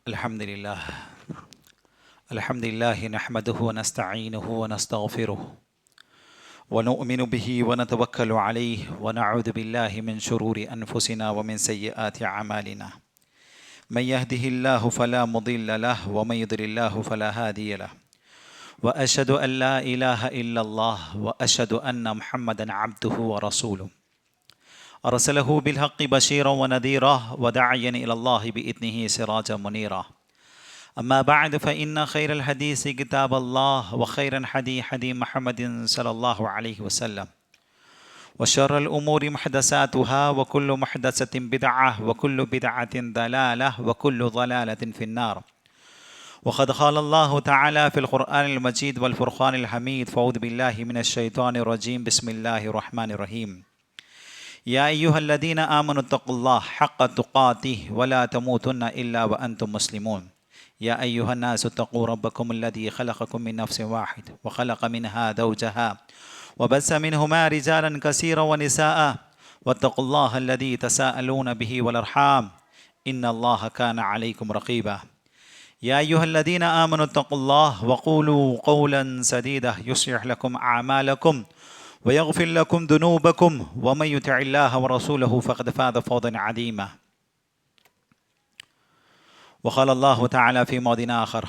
الحمد لله نحمده ونستعينه ونستغفره ونؤمن به ونتوكل عليه ونعوذ بالله من شرور أنفسنا ومن سيئات أعمالنا من يهده الله فلا مضل له ومن يضلل الله فلا هادي له وأشهد أن لا إله إلا الله وأشهد أن محمدا عبده ورسوله أرسله بالحق بشيرا ونذيرا وداعيا إلى الله بإذنه سراجا منيرا أما بعد فإن خير الحديث كتاب الله وخير الهدي هدي محمد صلى الله عليه وسلم وشر الأمور محدثاتها وكل محدثة بدعة وكل بدعة ضلالة وكل ضلالة في النار وقد قال الله تعالى في القرآن المجيد والفرقان الحميد فأعوذ بالله من الشيطان الرجيم بسم الله الرحمن الرحيم يا أيها الذين آمنوا اتقوا الله حق تقاته ولا تموتن إلا وأنتم مسلمون يا أيها الناس اتقوا ربكم الذي خلقكم من نفس واحد وخلق منها زوجها وبث منهما رجالا كثيرا ونساء واتقوا الله الذي تساءلون به والأرحام إن الله كان عليكم رقيبا يا أيها الذين آمنوا اتقوا الله وقولوا قولا سديدا يصلح لكم أعمالكم ويغفر لكم ذنوبكم ومن يطع الله ورسوله فقد فاز فوزا عظيما وقال الله تعالى في موضع آخر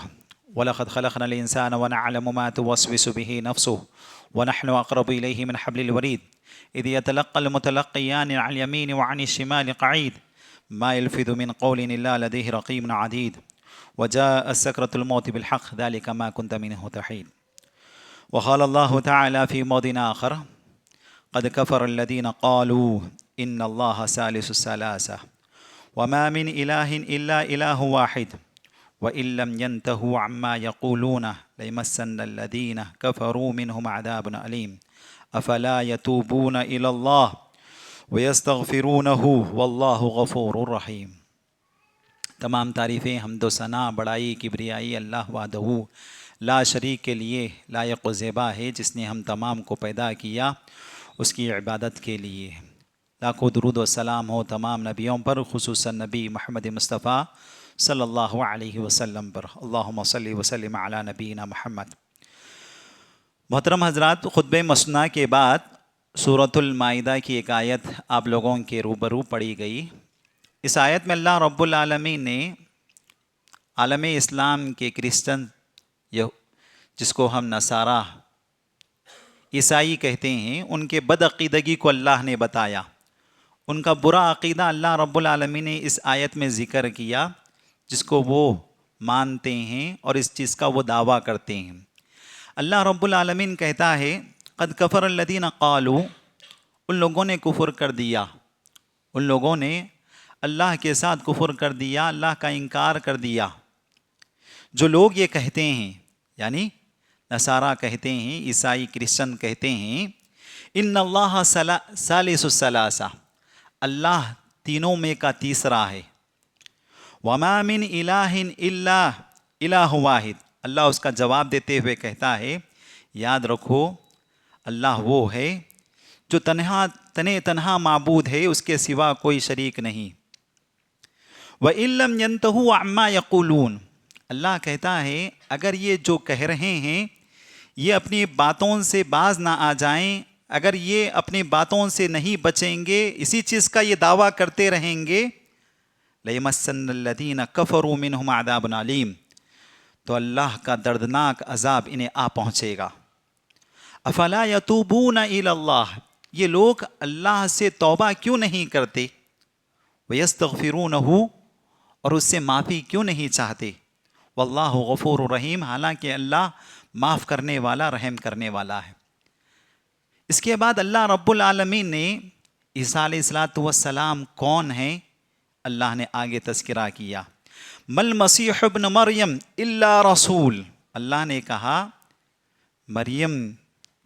ولقد خلقنا الإنسان ونعلم ما توسوس به نفسه ونحن أقرب إليه من حبل الوريد إذ يتلقى المتلقيان عن اليمين وعن الشمال قعيد ما يلفظ من قول إلا لديه رقيب عتيد وجاء سكرة الموت بالحق ذلك ما كنت منه تحيد وقال الله تعالى في موضع آخر قد كفر الذين قالوا إن الله ثالث الثلاثة وما من إله إلا إله واحد وإن لم ينتهوا عما يقولون ليمسن الذين كفروا منهم عذاب أليم أفلا يتوبون إلى الله ويستغفرونه والله غفور رحيم۔ تمام تعریفیں حمد و ثنا بڑائی کبریائی اللہ وحدہ لا شریک کے لیے لائق و زیبا ہے، جس نے ہم تمام کو پیدا کیا اس کی عبادت کے لیے۔ لاکھوں درود و سلام ہو تمام نبیوں پر، خصوصاً نبی محمد مصطفیٰ صلی اللہ علیہ وسلم پر۔ اللہم صلی وسلم علی نبینا محمد۔ محترم حضرات، خطبہ مسنہ کے بعد سورۃ المائدہ کی ایک آیت آپ لوگوں کے روبرو پڑھی گئی۔ اس آیت میں اللہ رب العالمین نے عالم اسلام کے کرسچن، جس کو ہم نصارہ عیسائی کہتے ہیں، ان کے بد عقیدگی کو اللہ نے بتایا۔ ان کا برا عقیدہ اللہ رب العالمین نے اس آیت میں ذکر کیا، جس کو وہ مانتے ہیں اور اس چیز کا وہ دعویٰ کرتے ہیں۔ اللہ رب العالمین کہتا ہے قد کفر الذین قالوا، ان لوگوں نے کفر کر دیا، ان لوگوں نے اللہ کے ساتھ کفر کر دیا، اللہ کا انکار کر دیا۔ جو لوگ یہ کہتے ہیں، یعنی نصارہ کہتے ہیں، عیسائی کرسچن کہتے ہیں، ان اللہ ثالث الثلاثہ، اللہ تینوں میں کا تیسرا ہے۔ وما من الہ الا الہ واحد، اللہ اس کا جواب دیتے ہوئے کہتا ہے یاد رکھو اللہ وہ ہے جو تنہا معبود ہے، اس کے سوا کوئی شریک نہیں۔ وَإِن لَّمْ يَنْتَهُوا عَمَّا يَقُولُونَ، اللہ کہتا ہے اگر یہ جو کہہ رہے ہیں یہ اپنی باتوں سے باز نہ آ جائیں، اگر یہ اپنی باتوں سے نہیں بچیں گے، اسی چیز کا یہ دعویٰ کرتے رہیں گے، لَيَمَسَّنَّ الَّذِينَ كَفَرُوا مِنْهُمْ عَذَابٌ عَلِيمٌ، تو اللہ کا دردناک عذاب انہیں آ پہنچے گا۔ افلا یتوبون الی اللہ، یہ لوگ اللہ سے توبہ کیوں نہیں کرتے؟ ویستغفرونہ، اور اس سے معافی کیوں نہیں چاہتے؟ واللہ غفور رحیم، حالانکہ اللہ معاف کرنے والا، رحم کرنے والا ہے۔ اس کے بعد اللہ رب العالمین نے عیسیٰ علیہ السلام کون ہیں اللہ نے آگے تذکرہ کیا۔ مل مسیح ابن مریم الا رسول، اللہ نے کہا مریم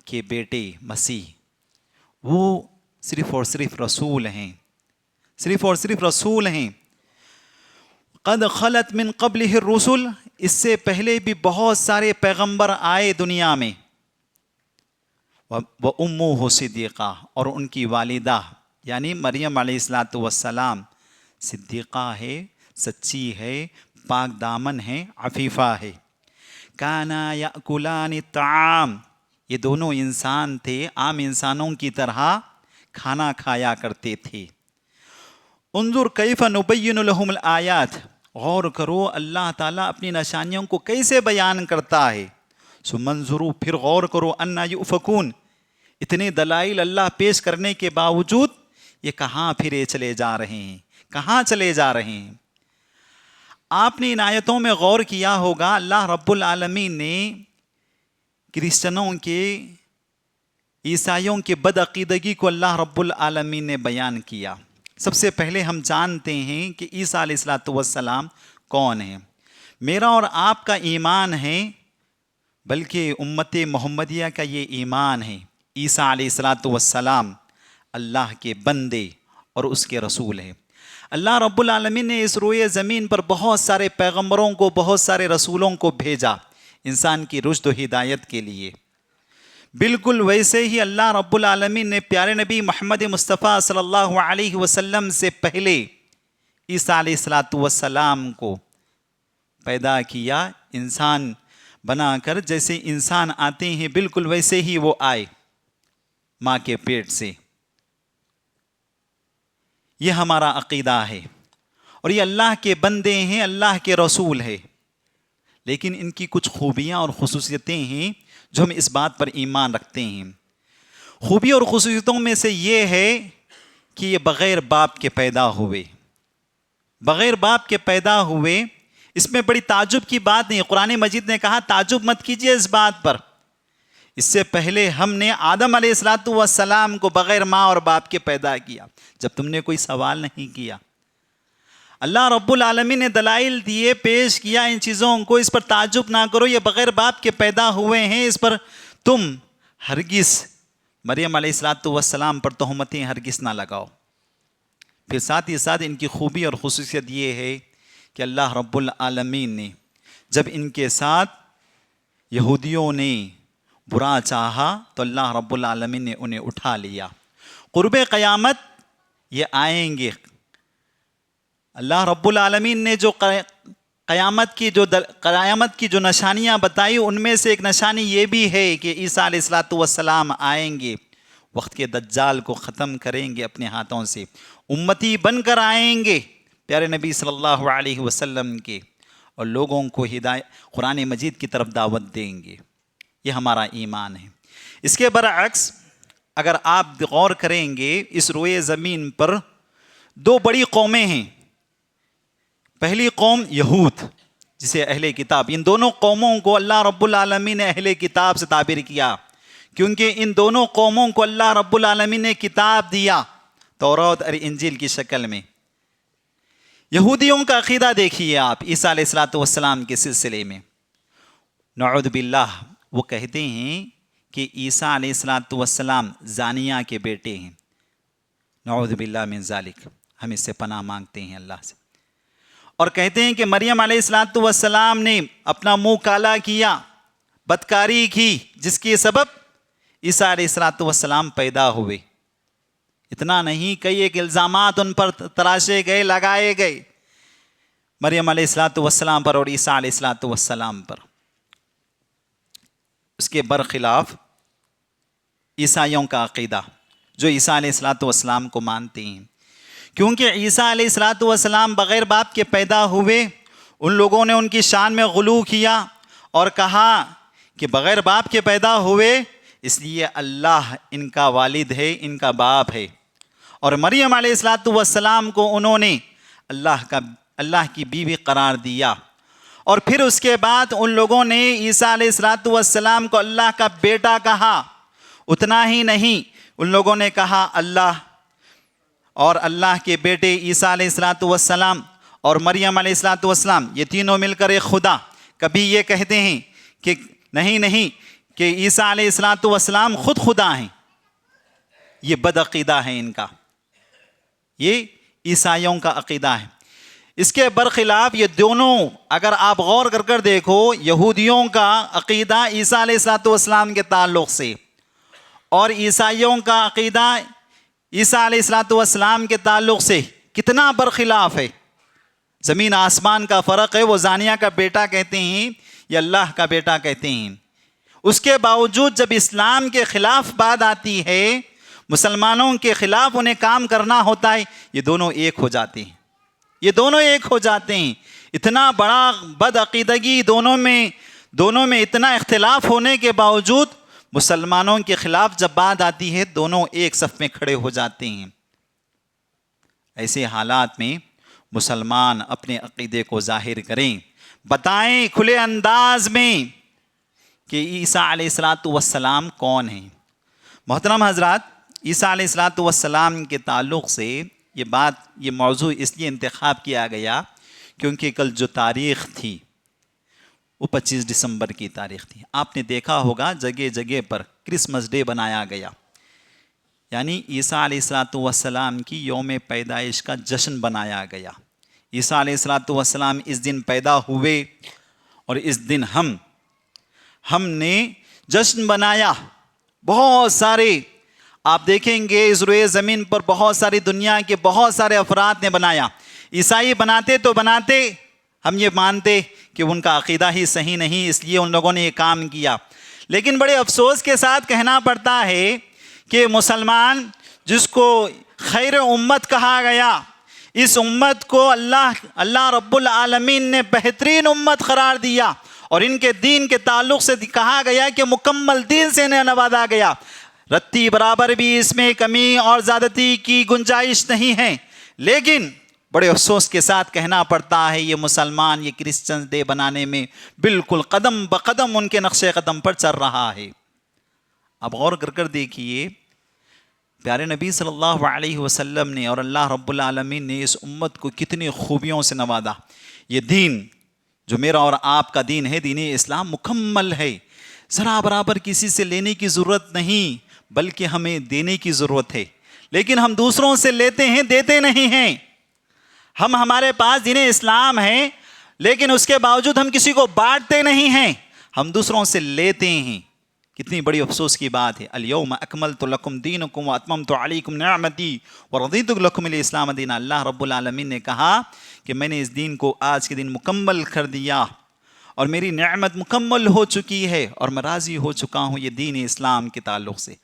کے بیٹے مسیح وہ صرف اور صرف رسول ہیں، صرف اور صرف رسول ہیں۔ قد خلت من قبلہ الرسل، اس سے پہلے بھی بہت سارے پیغمبر آئے دنیا میں۔ وَأُمُّهُ صِدِّيقَةٌ، اور ان کی والدہ یعنی مریم علیہ السلام صدیقہ ہے، سچی ہے، پاک دامن ہے، عفیفہ ہے۔ کانا یاکلان الطعام، یہ دونوں انسان تھے، عام انسانوں کی طرح کھانا کھایا کرتے تھے۔ انظر کیف نبین لہم الآیات، غور کرو اللہ تعالیٰ اپنی نشانیوں کو کیسے بیان کرتا ہے۔ ثم انظروا، پھر غور کرو، انا یؤفکون، اتنے دلائل اللہ پیش کرنے کے باوجود یہ کہاں پھرے چلے جا رہے ہیں، کہاں چلے جا رہے ہیں۔ آپ نے ان آیتوں میں غور کیا ہوگا، اللہ رب العالمین نے کرسچنوں کے، عیسائیوں کے بدعقیدگی کو اللہ رب العالمین نے بیان کیا۔ سب سے پہلے ہم جانتے ہیں کہ عیسیٰ علیہ السلام کون ہیں۔ میرا اور آپ کا ایمان ہے، بلکہ امت محمدیہ کا یہ ایمان ہے، عیسیٰ علیہ السلام اللہ کے بندے اور اس کے رسول ہیں۔ اللہ رب العالمین نے اس روئے زمین پر بہت سارے پیغمبروں کو، بہت سارے رسولوں کو بھیجا انسان کی رشد و ہدایت کے لیے۔ بالکل ویسے ہی اللہ رب العالمین نے پیارے نبی محمد مصطفیٰ صلی اللہ علیہ وسلم سے پہلے عیسیٰ علیہ السلام کو پیدا کیا، انسان بنا کر۔ جیسے انسان آتے ہیں بالکل ویسے ہی وہ آئے ماں کے پیٹ سے۔ یہ ہمارا عقیدہ ہے، اور یہ اللہ کے بندے ہیں، اللہ کے رسول ہیں۔ لیکن ان کی کچھ خوبیاں اور خصوصیتیں ہیں جو ہم اس بات پر ایمان رکھتے ہیں۔ خوبی اور خصوصیتوں میں سے یہ ہے کہ یہ بغیر باپ کے پیدا ہوئے، بغیر باپ کے پیدا ہوئے۔ اس میں بڑی تعجب کی بات نہیں، قرآن مجید نے کہا تعجب مت کیجئے اس بات پر۔ اس سے پہلے ہم نے آدم علیہ السلام کو بغیر ماں اور باپ کے پیدا کیا، جب تم نے کوئی سوال نہیں کیا۔ اللہ رب العالمین نے دلائل دیے، پیش کیا ان چیزوں کو، اس پر تعجب نہ کرو، یہ بغیر باپ کے پیدا ہوئے ہیں، اس پر تم ہرگز مریم علیہ السلام پر تہمتیں ہرگز نہ لگاؤ۔ پھر ساتھ ہی ساتھ ان کی خوبی اور خصوصیت یہ ہے کہ اللہ رب العالمین نے جب ان کے ساتھ یہودیوں نے برا چاہا تو اللہ رب العالمین نے انہیں اٹھا لیا۔ قرب قیامت یہ آئیں گے۔ اللہ رب العالمین نے جو قیامت کی جو نشانیاں بتائی، ان میں سے ایک نشانی یہ بھی ہے کہ عیسیٰ علیہ السلام آئیں گے، وقت کے دجال کو ختم کریں گے اپنے ہاتھوں سے، امتی بن کر آئیں گے پیارے نبی صلی اللہ علیہ وسلم کے، اور لوگوں کو قرآن مجید کی طرف دعوت دیں گے۔ یہ ہمارا ایمان ہے۔ اس کے برعکس اگر آپ غور کریں گے، اس روئے زمین پر دو بڑی قومیں ہیں۔ پہلی قوم یہود، جسے اہل کتاب، ان دونوں قوموں کو اللہ رب العالمین نے اہل کتاب سے تعبیر کیا، کیونکہ ان دونوں قوموں کو اللہ رب العالمین نے کتاب دیا توراۃ اور انجیل کی شکل میں۔ یہودیوں کا عقیدہ دیکھیے آپ عیسیٰ علیہ السلام کے سلسلے میں، نعوذ باللہ، وہ کہتے ہیں کہ عیسیٰ علیہ السلام زانیہ کے بیٹے ہیں، نعوذ باللہ من ذالک، ہم اس سے پناہ مانگتے ہیں اللہ سے۔ اور کہتے ہیں کہ مریم علیہ السلام نے اپنا منہ کالا کیا، بدکاری کی، جس کے سبب عیسیٰ علیہ السلام پیدا ہوئے۔ اتنا نہیں، کئی ایک الزامات ان پر تراشے گئے، لگائے گئے، مریم علیہ السلام پر اور عیسیٰ علیہ السلام پر۔ اس کے برخلاف عیسائیوں کا عقیدہ، جو عیسیٰ علیہ السلام کو مانتے ہیں، کیونکہ عیسیٰ علیہ السلام بغیر باپ کے پیدا ہوئے، ان لوگوں نے ان کی شان میں غلو کیا اور کہا کہ بغیر باپ کے پیدا ہوئے، اس لیے اللہ ان کا والد ہے، ان کا باپ ہے، اور مریم علیہ السلام کو انہوں نے اللہ کی بیوی قرار دیا۔ اور پھر اس کے بعد ان لوگوں نے عیسیٰ علیہ السلام کو اللہ کا بیٹا کہا۔ اتنا ہی نہیں، ان لوگوں نے کہا اللہ اور اللہ کے بیٹے عیسیٰ علیہ السلام اور مریم علیہ السلام، یہ تینوں مل کر ایک خدا۔ کبھی یہ کہتے ہیں کہ نہیں کہ عیسیٰ علیہ السلام خود خدا ہیں۔ یہ بدعقیدہ ہے ان کا، یہ عیسائیوں کا عقیدہ ہے۔ اس کے برخلاف یہ دونوں اگر آپ غور کر دیکھو، یہودیوں کا عقیدہ عیسیٰ علیہ السلام کے تعلق سے اور عیسائیوں کا عقیدہ عیسیٰ علیہ السلام کے تعلق سے کتنا برخلاف ہے۔ زمین آسمان کا فرق ہے، وہ زانیہ کا بیٹا کہتے ہیں یا اللہ کا بیٹا کہتے ہیں۔ اس کے باوجود جب اسلام کے خلاف بات آتی ہے، مسلمانوں کے خلاف انہیں کام کرنا ہوتا ہے، یہ دونوں ایک ہو جاتے ہیں، یہ دونوں ایک ہو جاتے ہیں۔ اتنا بڑا بد عقیدگی دونوں میں اتنا اختلاف ہونے کے باوجود مسلمانوں کے خلاف جب بات آتی ہے، دونوں ایک صف میں کھڑے ہو جاتے ہیں۔ ایسے حالات میں مسلمان اپنے عقیدے کو ظاہر کریں، بتائیں کھلے انداز میں کہ عیسیٰ علیہ السلام کون ہیں۔ محترم حضرات، عیسیٰ علیہ السلام کے تعلق سے یہ موضوع اس لیے انتخاب کیا گیا کیونکہ کل جو تاریخ تھی وہ 25 دسمبر کی تاریخ تھی۔ آپ نے دیکھا ہوگا جگہ جگہ پر کرسمس ڈے بنایا گیا، یعنی عیسیٰ علیہ السلام کی یوم پیدائش کا جشن بنایا گیا۔ عیسیٰ علیہ السلام اس دن پیدا ہوئے اور اس دن ہم نے جشن بنایا۔ بہت سارے آپ دیکھیں گے اس روئے زمین پر بہت ساری دنیا کے بہت سارے افراد نے بنایا۔ عیسائی بناتے تو بناتے، ہم یہ مانتے کہ ان کا عقیدہ ہی صحیح نہیں، اس لیے ان لوگوں نے یہ کام کیا۔ لیکن بڑے افسوس کے ساتھ کہنا پڑتا ہے کہ مسلمان جس کو خیر امت کہا گیا، اس امت کو اللہ رب العالمین نے بہترین امت قرار دیا، اور ان کے دین کے تعلق سے کہا گیا کہ مکمل دین سے انہیں نوازا گیا، رتی برابر بھی اس میں کمی اور زیادتی کی گنجائش نہیں ہے۔ لیکن بڑے افسوس کے ساتھ کہنا پڑتا ہے یہ مسلمان یہ کرسچن ڈے بنانے میں بالکل قدم بقدم ان کے نقش قدم پر چل رہا ہے۔ اب غور کر دیکھیے، پیارے نبی صلی اللہ علیہ وسلم نے اور اللہ رب العالمین نے اس امت کو کتنی خوبیوں سے نوازا۔ یہ دین جو میرا اور آپ کا دین ہے، دین اسلام مکمل ہے، ذرا برابر کسی سے لینے کی ضرورت نہیں بلکہ ہمیں دینے کی ضرورت ہے۔ لیکن ہم دوسروں سے لیتے ہیں، دیتے نہیں ہیں۔ ہمارے پاس دین اسلام ہے لیکن اس کے باوجود ہم کسی کو بانٹتے نہیں ہیں، ہم دوسروں سے لیتے ہیں۔ کتنی بڑی افسوس کی بات ہے۔ الیوم اکملت لکم دینکم واتممت علیکم نعمتی ورضیت لکم الاسلام دینا۔ اللہ رب العالمین نے کہا کہ میں نے اس دین کو آج کے دن مکمل کر دیا اور میری نعمت مکمل ہو چکی ہے اور میں راضی ہو چکا ہوں یہ دین اسلام کے تعلق سے۔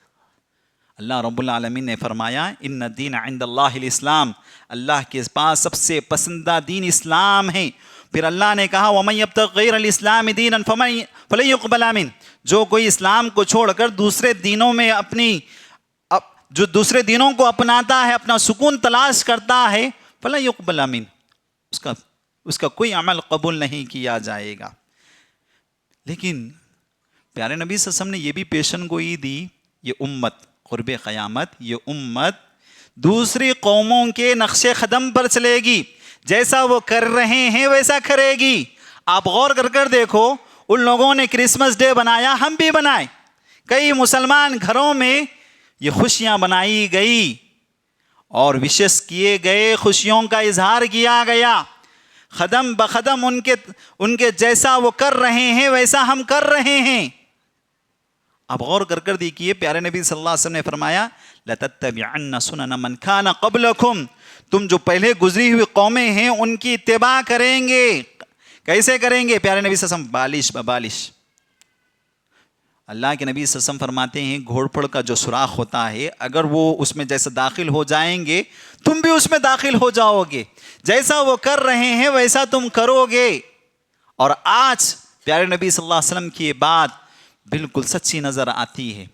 اللہ رب العالمین نے فرمایا ان الدین عند اللہ الاسلام، اللہ کے پاس سب سے پسندہ دین اسلام ہے۔ پھر اللہ نے کہا وَمَن يَبْتَغِ غَيْرَ الْإِسْلَامِ دِينًا فَلَن يُقْبَلَ مِنْهُ، جو کوئی اسلام کو چھوڑ کر دوسرے دینوں میں جو دوسرے دینوں کو اپناتا ہے، اپنا سکون تلاش کرتا ہے، فَلَن يُقْبَلَ مِنْهُ، اس کا کوئی عمل قبول نہیں کیا جائے گا۔ لیکن پیارے نبی صلی اللہ علیہ وسلم نے یہ بھی پیشن گوئی دی، یہ امت قرب قیامت، یہ امت دوسری قوموں کے نقش قدم پر چلے گی، جیسا وہ کر رہے ہیں ویسا کرے گی۔ آپ غور کر دیکھو، ان لوگوں نے کرسمس ڈے بنایا، ہم بھی بنائے۔ کئی مسلمان گھروں میں یہ خوشیاں بنائی گئی اور وشز کیے گئے، خوشیوں کا اظہار کیا گیا۔ قدم بقدم ان کے جیسا وہ کر رہے ہیں ویسا ہم کر رہے ہیں۔ اب غور کر دیکھیے، پیارے نبی صلی اللہ علیہ وسلم نے فرمایا لَتَتَّبِعَنَّ سُنَنَ مَنْ كَانَ قَبْلَكُمْ، تم جو پہلے گزری ہوئی قومیں ہیں ان کی اتباع کریں گے۔ کیسے کریں گے؟ پیارے نبی صلی اللہ علیہ وسلم بالش ببالش، اللہ کے نبی صلی اللہ علیہ وسلم فرماتے ہیں گھوڑ پھڑ کا جو سوراخ ہوتا ہے، اگر وہ اس میں جیسے داخل ہو جائیں گے تم بھی اس میں داخل ہو جاؤ گے، جیسا وہ کر رہے ہیں ویسا تم کرو گے۔ اور آج پیارے نبی صلی اللہ علیہ وسلم کی یہ بات بالکل سچی نظر آتی ہے۔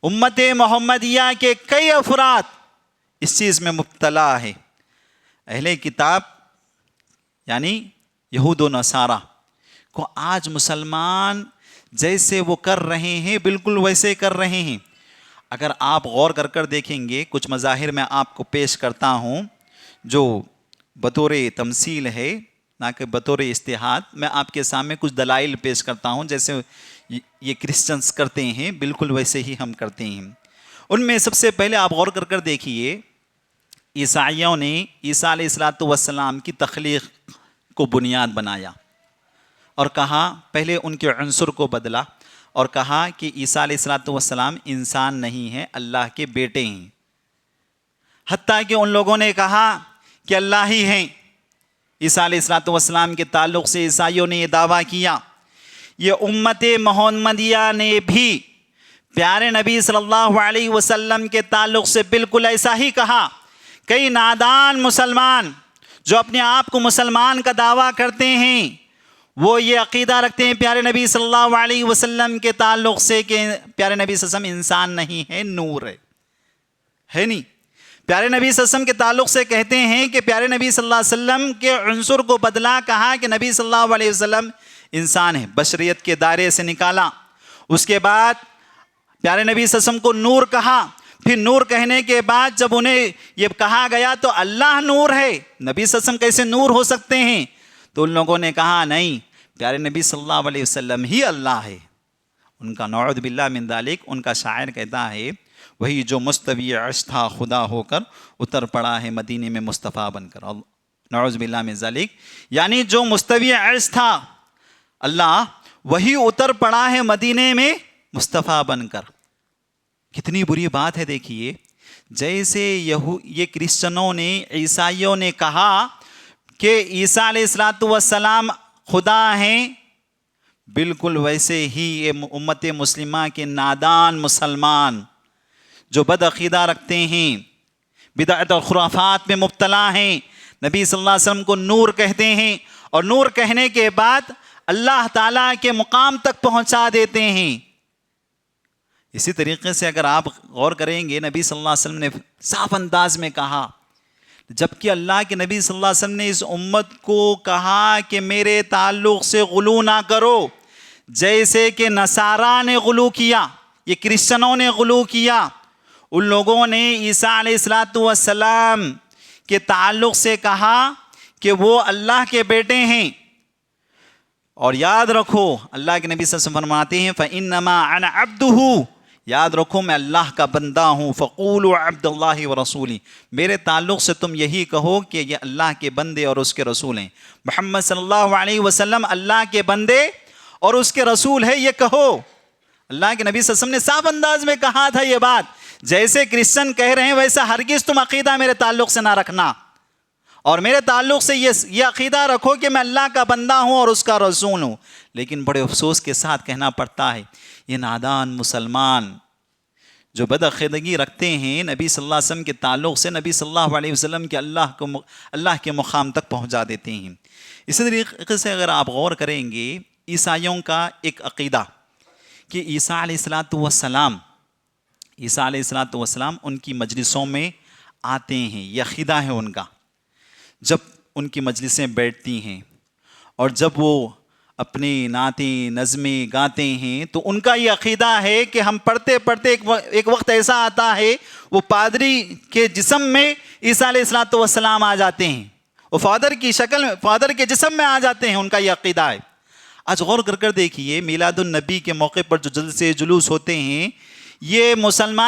امت محمدیہ کے کئی افراد اس چیز میں مبتلا ہے۔ اہل کتاب یعنی یہود و نصارہ کو آج مسلمان جیسے وہ کر رہے ہیں بالکل ویسے کر رہے ہیں۔ اگر آپ غور کر دیکھیں گے، کچھ مظاہر میں آپ کو پیش کرتا ہوں جو بطور تمثیل ہے نہ کہ بطور استحاد، میں آپ کے سامنے کچھ دلائل پیش کرتا ہوں جیسے یہ کرسچنز کرتے ہیں بالکل ویسے ہی ہم کرتے ہیں۔ ان میں سب سے پہلے آپ غور کر دیکھیے، عیسائیوں نے عیسیٰ علیہ السلام کی تخلیق کو بنیاد بنایا اور کہا، پہلے ان کے عنصر کو بدلا اور کہا کہ عیسیٰ علیہ السلام انسان نہیں ہیں، اللہ کے بیٹے ہیں۔ حتیٰ کہ ان لوگوں نے کہا کہ اللہ ہی ہیں۔ عیسیٰ علیہ الصلوۃ والسلام کے تعلق سے عیسائیوں نے یہ دعویٰ کیا، یہ امت محمدیہ نے بھی پیارے نبی صلی اللہ علیہ وسلم کے تعلق سے بالکل ایسا ہی کہا۔ کئی نادان مسلمان جو اپنے آپ کو مسلمان کا دعویٰ کرتے ہیں، وہ یہ عقیدہ رکھتے ہیں پیارے نبی صلی اللہ علیہ وسلم کے تعلق سے کہ پیارے نبی صلی اللہ علیہ وسلم انسان نہیں ہے، نور ہے نہیں۔ پیارے نبی صلی اللہ علیہ وسلم کے تعلق سے کہتے ہیں کہ پیارے نبی صلی اللہ علیہ وسلم کے عنصر کو بدلا، کہا کہ نبی صلی اللہ علیہ وسلم انسان ہے، بشریت کے دائرے سے نکالا۔ اس کے بعد پیارے نبی صلی اللہ علیہ وسلم کو نور کہا، پھر نور کہنے کے بعد جب انہیں یہ کہا گیا تو اللہ نور ہے، نبی صلی اللہ علیہ وسلم کیسے نور ہو سکتے ہیں؟ تو ان لوگوں نے کہا نہیں، پیارے نبی صلی اللہ علیہ وسلم ہی اللہ ہے۔ ان کا نعوذ باللہ من ذالک، ان کا شاعر کہتا ہے وہی جو مستوی عرش تھا خدا ہو کر اتر پڑا ہے مدینے میں مصطفیٰ بن کر، نعوذ باللہ من ذالک، یعنی جو مستوی عرش تھا اللہ وہی اتر پڑا ہے مدینے میں مصطفیٰ بن کر۔ کتنی بری بات ہے، دیکھیے جیسے یہ کرسچنوں نے عیسائیوں نے کہا کہ عیسیٰ علیہ الصلوۃ والسلام خدا ہیں، بالکل ویسے ہی یہ امت مسلمہ کے نادان مسلمان جو بد عقیدہ رکھتے ہیں، بدعت اور خرافات میں مبتلا ہیں، نبی صلی اللہ علیہ وسلم کو نور کہتے ہیں، اور نور کہنے کے بعد اللہ تعالیٰ کے مقام تک پہنچا دیتے ہیں۔ اسی طریقے سے اگر آپ غور کریں گے، نبی صلی اللہ علیہ وسلم نے صاف انداز میں کہا، جبکہ اللہ کے نبی صلی اللہ علیہ وسلم نے اس امت کو کہا کہ میرے تعلق سے غلو نہ کرو، جیسے کہ نصارہ نے غلو کیا، یہ کرسچنوں نے غلو کیا۔ ان لوگوں نے عیسیٰ علیہ الصلوۃ والسلام کے تعلق سے کہا کہ وہ اللہ کے بیٹے ہیں، اور یاد رکھو اللہ کے نبی صلی اللہ علیہ وسلم فرماتے ہیں فَإِنَّمَا أَنَا عَبْدُهُ، یاد رکھو میں اللہ کا بندہ ہوں، فَقُولُوا عَبْدُ اللَّهِ وَرَسُولِهِ، میرے تعلق سے تم یہی کہو کہ یہ اللہ کے بندے اور اس کے رسول ہیں۔ محمد صلی اللہ علیہ وسلم اللہ کے بندے اور اس کے رسول ہے، یہ کہو۔ اللہ کے نبی صلی اللہ علیہ وسلم نے صاف انداز میں کہا تھا یہ بات، جیسے کرسچن کہہ رہے ہیں ویسا ہرگز تم عقیدہ میرے تعلق سے نہ رکھنا، اور میرے تعلق سے یہ عقیدہ رکھو کہ میں اللہ کا بندہ ہوں اور اس کا رسول ہوں۔ لیکن بڑے افسوس کے ساتھ کہنا پڑتا ہے، یہ نادان مسلمان جو بدعقیدگی رکھتے ہیں نبی صلی اللہ علیہ وسلم کے تعلق سے، نبی صلی اللہ علیہ وسلم کے اللہ کے مقام تک پہنچا دیتے ہیں۔ اسی طریقے سے اگر آپ غور کریں گے، عیسائیوں کا ایک عقیدہ کہ عیسیٰ علیہ السلام ان کی مجلسوں میں آتے ہیں، یہ عقیدہ ہے ان کا۔ جب ان کی مجلسیں بیٹھتی ہیں اور جب وہ اپنی نعتیں نظمیں گاتے ہیں تو ان کا یہ عقیدہ ہے کہ ہم پڑھتے پڑھتے ایک وقت ایسا آتا ہے وہ پادری کے جسم میں عیسیٰ علیہ السلام آ جاتے ہیں، وہ فادر کی شکل میں، فادر کے جسم میں آ جاتے ہیں، ان کا یہ عقیدہ ہے۔ آج غور کر دیکھیے، میلاد النبی کے موقع پر جو جلسے جلوس ہوتے ہیں، یہ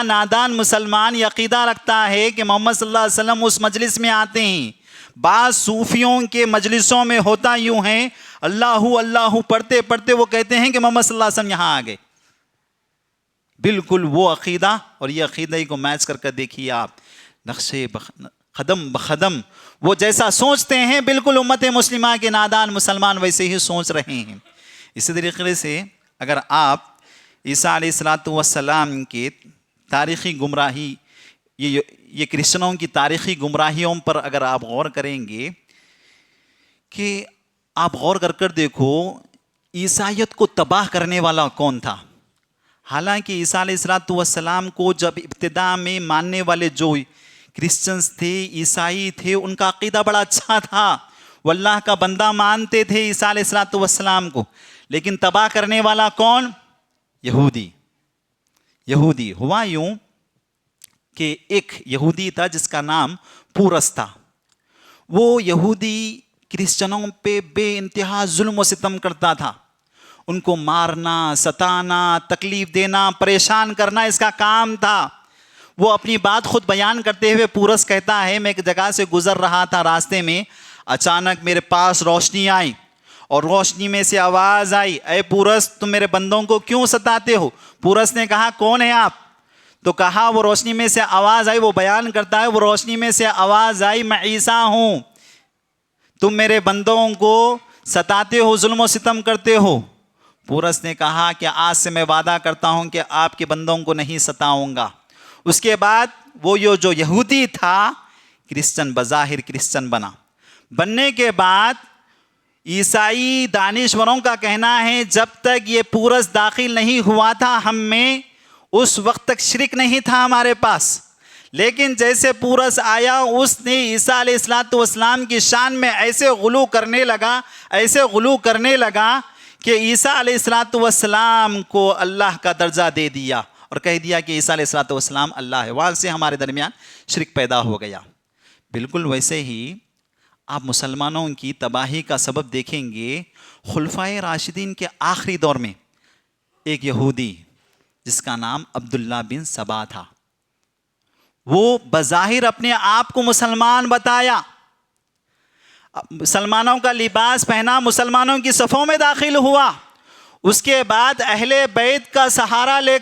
نادان مسلمان یہ عقیدہ رکھتا ہے کہ محمد صلی اللہ علیہ وسلم اس مجلس میں آتے ہیں۔ بعض صوفیوں کے مجلسوں میں ہوتا یوں ہے، اللہ اللہ پڑھتے پڑھتے وہ کہتے ہیں کہ محمد صلی اللہ علیہ وسلم یہاں آ گئے۔ بالکل وہ عقیدہ اور یہ عقیدہ کو میچ کر دیکھیے آپ، نقشے قدم بقدم وہ جیسا سوچتے ہیں، بالکل امت مسلمہ کے نادان مسلمان ویسے ہی سوچ رہے ہیں۔ اسی طریقے سے اگر آپ عیسیٰ علیہ السلام کے تاریخی گمراہی، یہ کرسچنوں کی تاریخی گمراہیوں پر اگر آپ غور کریں گے کہ آپ غور کر دیکھو عیسائیت کو تباہ کرنے والا کون تھا۔ حالانکہ عیسیٰ علیہ السلام کو جب ابتدا میں ماننے والے جو کرسچنز تھے، عیسائی تھے، ان کا عقیدہ بڑا اچھا تھا، وہ اللہ کا بندہ مانتے تھے عیسیٰ علیہ السلام کو، لیکن تباہ کرنے والا کون؟ یہودی۔ ہوا یوں کہ ایک یہودی تھا جس کا نام پورس تھا، وہ یہودی کرسچنوں پہ بے انتہا ظلم و ستم کرتا تھا، ان کو مارنا، ستانا، تکلیف دینا، پریشان کرنا اس کا کام تھا۔ وہ اپنی بات خود بیان کرتے ہوئے پورس کہتا ہے، میں ایک جگہ سے گزر رہا تھا، راستے میں اچانک میرے پاس روشنی آئی اور روشنی میں سے آواز آئی، اے پورس تم میرے بندوں کو کیوں ستاتے ہو؟ پورس نے کہا کون ہے آپ؟ تو کہا وہ روشنی میں سے آواز آئی، وہ بیان کرتا ہے وہ روشنی میں سے آواز آئی، میں عیسیٰ ہوں۔ تم میرے بندوں کو ستاتے ہو، ظلم و ستم کرتے ہو۔ پورس نے کہا کہ آج سے میں وعدہ کرتا ہوں کہ آپ کے بندوں کو نہیں ستاؤں گا۔ اس کے بعد وہ جو یہودی تھا کرسچن، بظاہر کرسچن بننے کے بعد عیسائی دانشوروں کا کہنا ہے جب تک یہ پورس داخل نہیں ہوا تھا ہم میں، اس وقت تک شرک نہیں تھا ہمارے پاس، لیکن جیسے پورس آیا اس نے عیسیٰ علیہ السلام کی شان میں ایسے غلو کرنے لگا کہ عیسیٰ علیہ السلام کو اللہ کا درجہ دے دیا اور کہہ دیا کہ عیسیٰ علیہ السلام اللہ ہے۔ وہاں سے ہمارے درمیان شرک پیدا ہو گیا۔ بالکل ویسے ہی آپ مسلمانوں کی تباہی کا سبب دیکھیں گے، خلفائے راشدین کے آخری دور میں ایک یہودی جس کا نام عبداللہ بن سبا تھا، وہ بظاہر اپنے آپ کو مسلمان بتایا، مسلمانوں کا لباس پہنا، مسلمانوں کی صفوں میں داخل ہوا۔ اس کے بعد اہل بیت کا سہارا لے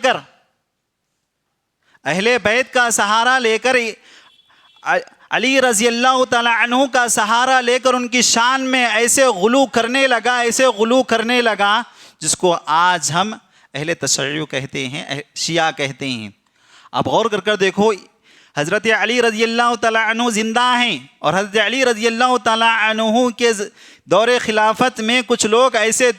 کر علی رضی اللہ تعالی عنہ کا سہارا لے کر ان کی شان میں ایسے غلو کرنے لگا جس کو آج ہم اہل تشیع کہتے ہیں، شیعہ کہتے ہیں۔ آپ غور کر دیکھو، حضرت علی رضی اللہ تعالی عنہ زندہ ہیں، اور حضرت علی رضی اللہ تعالی عنہ کے دور خلافت میں کچھ لوگ ایسے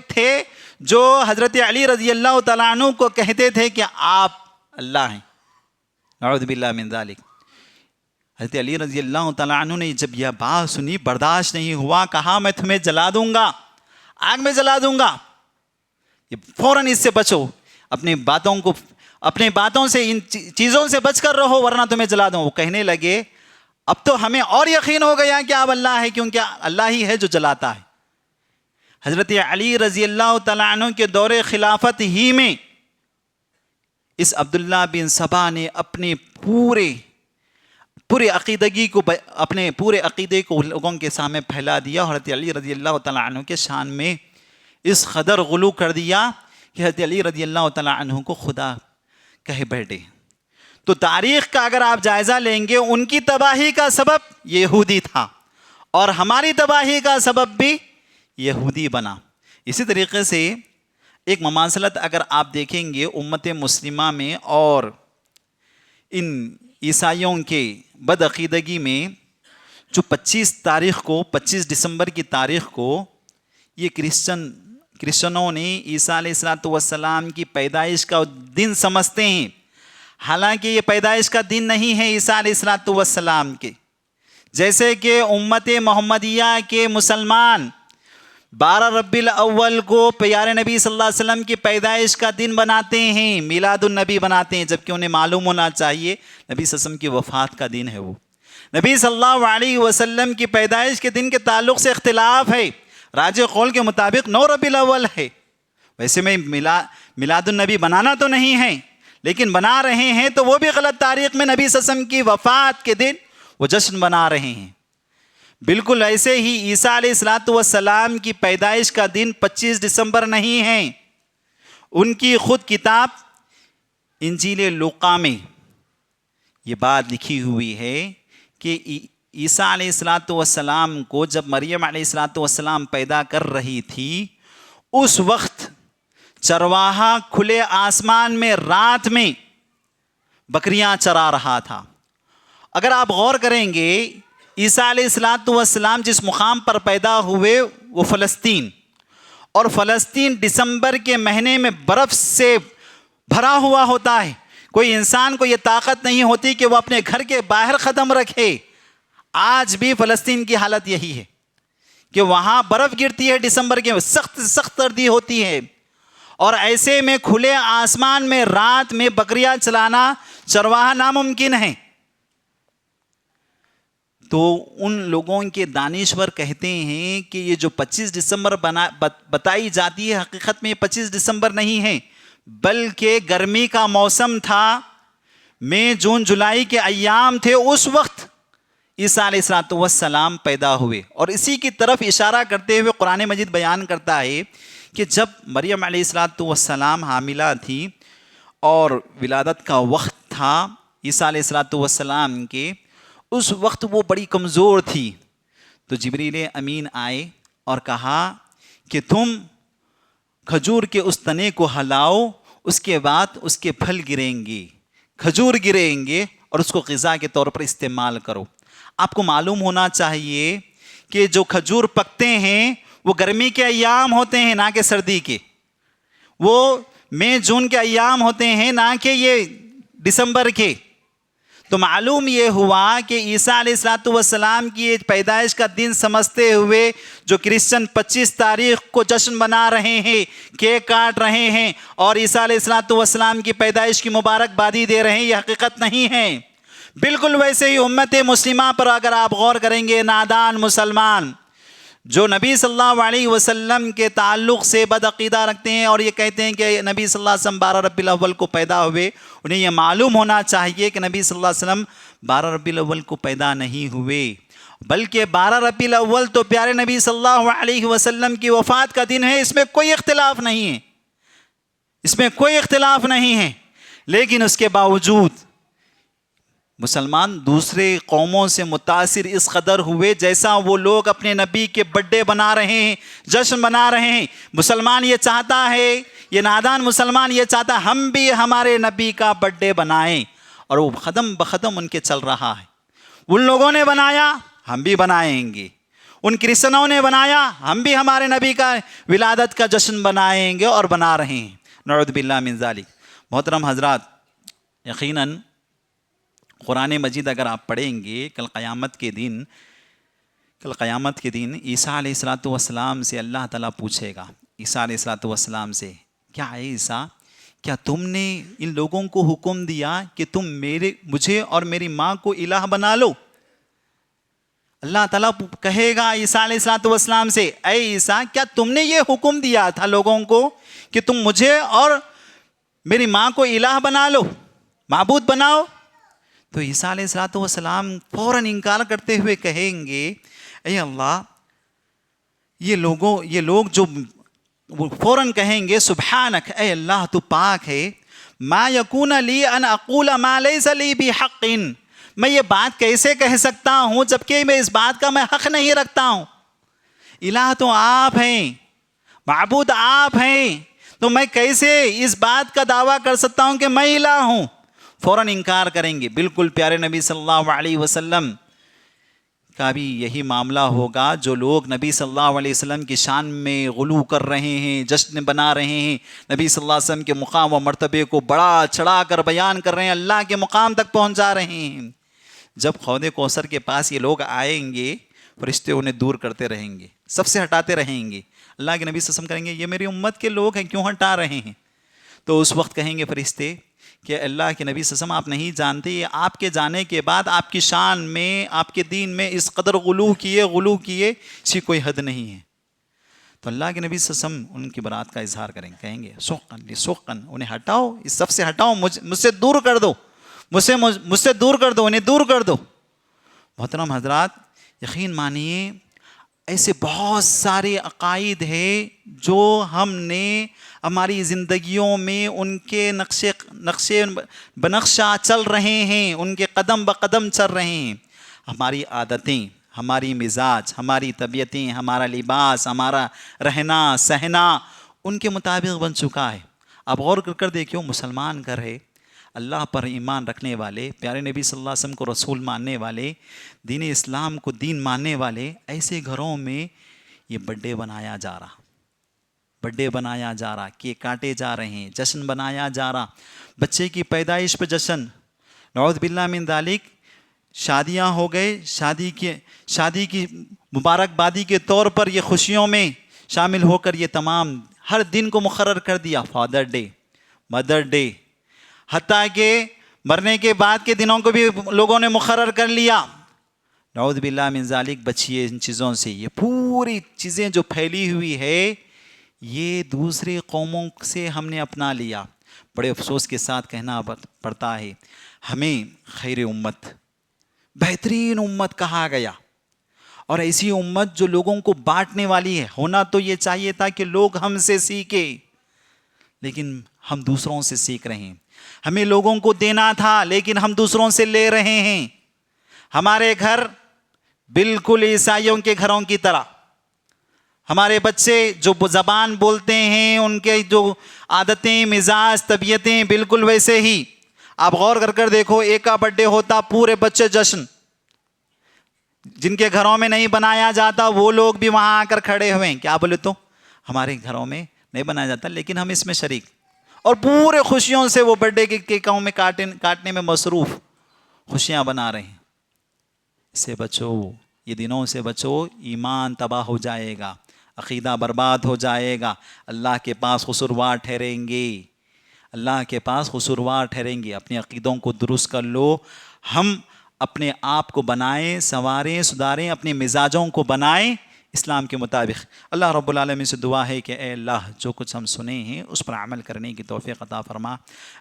تھے جو حضرت علی رضی اللہ تعالی عنہ کو کہتے تھے کہ آپ اللہ ہیں، نعوذ باللہ من ذالک۔ حضرت علی رضی اللہ تعالیٰ عنہ نے جب یہ بات سنی، برداشت نہیں ہوا، کہا میں تمہیں جلا دوں گا، آگ میں جلا دوں گا، فوراً اس سے بچو، اپنی باتوں سے، ان چیزوں سے بچ کر رہو ورنہ تمہیں جلا دوں۔ وہ کہنے لگے اب تو ہمیں اور یقین ہو گیا کہ آپ اللہ ہے، کیونکہ اللہ ہی ہے جو جلاتا ہے۔ حضرت علی رضی اللہ تعالیٰ عنہ کے دور خلافت ہی میں اس عبداللہ بن سبا نے اپنے پورے عقیدے کو لوگوں کے سامنے پھیلا دیا، اور حضرت علی رضی اللہ تعالیٰ عنہ کے شان میں اس قدر غلو کر دیا کہ حضرت علی رضی اللہ تعالیٰ عنہ کو خدا کہہ بیٹھے۔ تو تاریخ کا اگر آپ جائزہ لیں گے، ان کی تباہی کا سبب یہودی تھا اور ہماری تباہی کا سبب بھی یہودی بنا۔ اسی طریقے سے ایک مماثلت اگر آپ دیکھیں گے امت مسلمہ میں اور ان عیسائیوں کے بدعقیدگی میں، جو 25 دسمبر کی تاریخ کو یہ کرسچنوں نے عیسیٰ علیہ السلام کی پیدائش کا دن سمجھتے ہیں، حالانکہ یہ پیدائش کا دن نہیں ہے عیسیٰ علیہ السلام کے۔ جیسے کہ امت محمدیہ کے مسلمان 12 ربیع الاول کو پیارے نبی صلی اللہ علیہ وسلم کی پیدائش کا دن بناتے ہیں، میلاد النبی بناتے ہیں، جبکہ انہیں معلوم ہونا چاہیے نبی صلی اللہ علیہ وسلم کی وفات کا دن ہے۔ وہ نبی صلی اللہ علیہ وسلم کی پیدائش کے دن کے تعلق سے اختلاف ہے، راجح قول کے مطابق 9 ربیع الاول ہے۔ ویسے میں میلاد النبی بنانا تو نہیں ہے، لیکن بنا رہے ہیں تو وہ بھی غلط تاریخ میں نبی صلی اللہ علیہ وسلم کی وفات کے دن وہ جشن بنا رہے ہیں۔ بالکل ایسے ہی عیسیٰ علیہ السلام کی پیدائش کا دن 25 دسمبر نہیں ہے۔ ان کی خود کتاب انجیل لوقا میں یہ بات لکھی ہوئی ہے کہ عیسیٰ علیہ السلام کو جب مریم علیہ السلام پیدا کر رہی تھی، اس وقت چرواہا کھلے آسمان میں رات میں بکریاں چرا رہا تھا۔ اگر آپ غور کریں گے، عیسیٰ علیہ السلام جس مقام پر پیدا ہوئے وہ فلسطین، اور فلسطین دسمبر کے مہینے میں برف سے بھرا ہوا ہوتا ہے۔ کوئی انسان کو یہ طاقت نہیں ہوتی کہ وہ اپنے گھر کے باہر قدم رکھے۔ آج بھی فلسطین کی حالت یہی ہے کہ وہاں برف گرتی ہے، دسمبر کے سخت سردی ہوتی ہے، اور ایسے میں کھلے آسمان میں رات میں بکریاں چلانا چرواہا ناممکن ہے۔ تو ان لوگوں کے دانشور کہتے ہیں کہ یہ جو 25 دسمبر بتائی جاتی ہے، حقیقت میں 25 دسمبر نہیں ہے، بلکہ گرمی کا موسم تھا، مئی جون جولائی کے ایام تھے، اس وقت عیسیٰ علیہ السلام پیدا ہوئے۔ اور اسی کی طرف اشارہ کرتے ہوئے قرآن مجید بیان کرتا ہے کہ جب مریم علیہ السلام حاملہ تھی اور ولادت کا وقت تھا عیسیٰ علیہ السلام کے، اس وقت وہ بڑی کمزور تھی، تو جبریل امین آئے اور کہا کہ تم کھجور کے اس تنے کو ہلاؤ، اس کے بعد اس کے پھل گریں گے، کھجور گریں گے، اور اس کو غذا کے طور پر استعمال کرو۔ آپ کو معلوم ہونا چاہیے کہ جو کھجور پکتے ہیں وہ گرمی کے ایام ہوتے ہیں، نہ کہ سردی کے، وہ مئی جون کے ایام ہوتے ہیں، نہ کہ یہ دسمبر کے۔ تو معلوم یہ ہوا کہ عیسیٰ علیہ السلام کی پیدائش کا دن سمجھتے ہوئے جو کرسچن 25 تاریخ کو جشن بنا رہے ہیں، کیک کاٹ رہے ہیں اور عیسیٰ علیہ السلام کی پیدائش کی مبارکبادی دے رہے ہیں، یہ حقیقت نہیں ہے۔ بالکل ویسے ہی امت مسلمہ پر اگر آپ غور کریں گے، نادان مسلمان جو نبی صلی اللہ علیہ وسلم کے تعلق سے بدعقیدہ رکھتے ہیں اور یہ کہتے ہیں کہ نبی صلی اللہ علیہ وسلم 12 ربیع الاول کو پیدا ہوئے، انہیں یہ معلوم ہونا چاہیے کہ نبی صلی اللہ علیہ وسلم 12 ربیع الاول کو پیدا نہیں ہوئے، بلکہ 12 ربیع الاول تو پیارے نبی صلی اللہ علیہ وسلم کی وفات کا دن ہے، اس میں کوئی اختلاف نہیں ہے، اس میں کوئی اختلاف نہیں ہے۔ لیکن اس کے باوجود مسلمان دوسرے قوموں سے متاثر اس قدر ہوئے جیسا وہ لوگ اپنے نبی کے برتھڈے بنا رہے ہیں، جشن بنا رہے ہیں۔ مسلمان یہ چاہتا ہے، یہ نادان مسلمان یہ چاہتا ہے ہم بھی ہمارے نبی کا برتھڈے بنائیں، اور وہ قدم بقدم ان کے چل رہا ہے۔ ان لوگوں نے بنایا، ہم بھی بنائیں گے، ان کرسچنوں نے بنایا، ہم بھی ہمارے نبی کا ولادت کا جشن بنائیں گے اور بنا رہے ہیں۔ نعوذ باللہ من ذالک۔ محترم حضرات، یقیناً قرآن مجید اگر آپ پڑھیں گے، کل قیامت کے دن عیسیٰ علیہ السلام سے اللہ تعالیٰ پوچھے گا، عیسیٰ علیہ السلام سے، کیا ہے عیسیٰ، کیا تم نے ان لوگوں کو حکم دیا کہ تم مجھے اور میری ماں کو الہ بنا لو؟ اللہ تعالیٰ کہے گا عیسیٰ علیہ السلام سے، اے عیسیٰ، کیا تم نے یہ حکم دیا تھا لوگوں کو کہ تم مجھے اور میری ماں کو الہ بنا لو، معبود بناؤ؟ تو عیسیٰ علیہ السلام فوراً انکار کرتے ہوئے کہیں گے، اے اللہ، یہ لوگ جو فوراً کہیں گے، سبحانک، اے اللہ تو پاک ہے، ما یکون لی ان اقول ما لیس لی بحق، میں یہ بات کیسے کہہ سکتا ہوں جبکہ میں اس بات کا میں حق نہیں رکھتا ہوں؟ الہ تو آپ ہیں، معبود آپ ہیں، تو میں کیسے اس بات کا دعویٰ کر سکتا ہوں کہ میں الہ ہوں؟ فوراً انکار کریں گے۔ بالکل پیارے نبی صلی اللہ علیہ وسلم کا بھی یہی معاملہ ہوگا۔ جو لوگ نبی صلی اللہ علیہ وسلم کی شان میں غلو کر رہے ہیں، جشن بنا رہے ہیں، نبی صلی اللہ علیہ وسلم کے مقام و مرتبے کو بڑا چڑھا کر بیان کر رہے ہیں، اللہ کے مقام تک پہنچا رہے ہیں، جب حوض کوثر کے پاس یہ لوگ آئیں گے، فرشتے انہیں دور کرتے رہیں گے، سب سے ہٹاتے رہیں گے۔ اللہ کے نبی صلی اللہ علیہ وسلم کہیں گے، یہ میری امت کے لوگ ہیں، کیوں ہٹا رہے ہیں؟ تو اس وقت کہیں گے فرشتے کہ اللہ کے نبی صلی اللہ علیہ وسلم، آپ نہیں جانتے، یہ آپ کے جانے کے بعد آپ کی شان میں، آپ کے دین میں اس قدر غلو کیے، اس کی کوئی حد نہیں ہے۔ تو اللہ کے نبی صلی اللہ علیہ وسلم ان کی برات کا اظہار کریں، کہیں گے سوقن، انہیں ہٹاؤ، اس سب سے ہٹاؤ، مجھ سے دور کر دو، مجھ سے دور کر دو، انہیں دور کر دو۔ محترم حضرات، یقین مانیے ایسے بہت سارے عقائد ہیں جو ہم نے ہماری زندگیوں میں ان کے نقشے بنقشہ چل رہے ہیں، ان کے قدم بقدم چل رہے ہیں۔ ہماری عادتیں، ہماری مزاج، ہماری طبیعتیں، ہمارا لباس، ہمارا رہنا سہنا ان کے مطابق بن چکا ہے۔ اب غور کر دیکھو، مسلمان گھر ہے، اللہ پر ایمان رکھنے والے، پیارے نبی صلی اللہ علیہ وسلم کو رسول ماننے والے، دین اسلام کو دین ماننے والے، ایسے گھروں میں یہ برتھڈے بنایا جا رہا، کیک کاٹے جا رہے ہیں، جشن بنایا جا رہا، بچے کی پیدائش پہ جشن، نعوذ باللہ من ذالک، شادیاں ہو گئے، شادی کی مبارکبادی کے طور پر یہ خوشیوں میں شامل ہو کر یہ تمام ہر دن کو مقرر کر دیا، فادر ڈے، مدر ڈے، حتیٰ کہ مرنے کے بعد کے دنوں کو بھی لوگوں نے مقرر کر لیا۔ نعوذ باللہ من ذالک، بچیے ان چیزوں سے۔ یہ پوری چیزیں جو پھیلی ہوئی ہے، یہ دوسری قوموں سے ہم نے اپنا لیا۔ بڑے افسوس کے ساتھ کہنا پڑتا ہے، ہمیں خیر امت، بہترین امت کہا گیا، اور ایسی امت جو لوگوں کو بانٹنے والی ہے۔ ہونا تو یہ چاہیے تھا کہ لوگ ہم سے سیکھیں، لیکن ہم دوسروں سے سیکھ رہے ہیں۔ ہمیں لوگوں کو دینا تھا، لیکن ہم دوسروں سے لے رہے ہیں۔ ہمارے گھر بالکل عیسائیوں کے گھروں کی طرح. ہمارے بچے جو زبان بولتے ہیں، ان کے جو عادتیں، مزاج، طبیعتیں بالکل ویسے ہی. آپ غور کر دیکھو، ایک کا برتھ ڈے ہوتا پورے بچے جشن. جن کے گھروں میں نہیں بنایا جاتا وہ لوگ بھی وہاں آ کر کھڑے ہوئے ہیں. کیا بولے تو ہمارے گھروں میں نہیں بنایا جاتا لیکن ہم اس میں شریک، اور پورے خوشیوں سے وہ برتھ ڈے کے کیکوں میں کاٹنے میں مصروف، خوشیاں بنا رہے ہیں. اس سے بچو، یہ دنوں سے بچو. ایمان تباہ ہو جائے گا، عقیدہ برباد ہو جائے گا، اللہ کے پاس قصوروار ٹھہریں گے، اللہ کے پاس قصوروار ٹھہریں گے. اپنے عقیدوں کو درست کر لو. ہم اپنے آپ کو بنائیں، سنواریں، سدھاریں، اپنے مزاجوں کو بنائیں اسلام کے مطابق. اللہ رب العالمین سے دعا ہے کہ اے اللہ، جو کچھ ہم سنے ہیں اس پر عمل کرنے کی توفیق عطا فرما.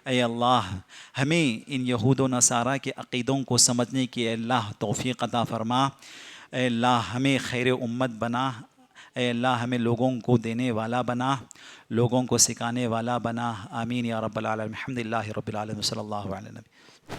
اے اللہ، ہمیں ان یہود و نصارہ کے عقیدوں کو سمجھنے کی اے اللہ توفیق عطا فرما. اے اللہ، ہمیں خیر امت بنا. اے اللہ، ہمیں لوگوں کو دینے والا بنا، لوگوں کو سکھانے والا بنا. آمین یا رب العالمین. الحمدللہ رب العالمین. صلی اللہ علیہ وسلم.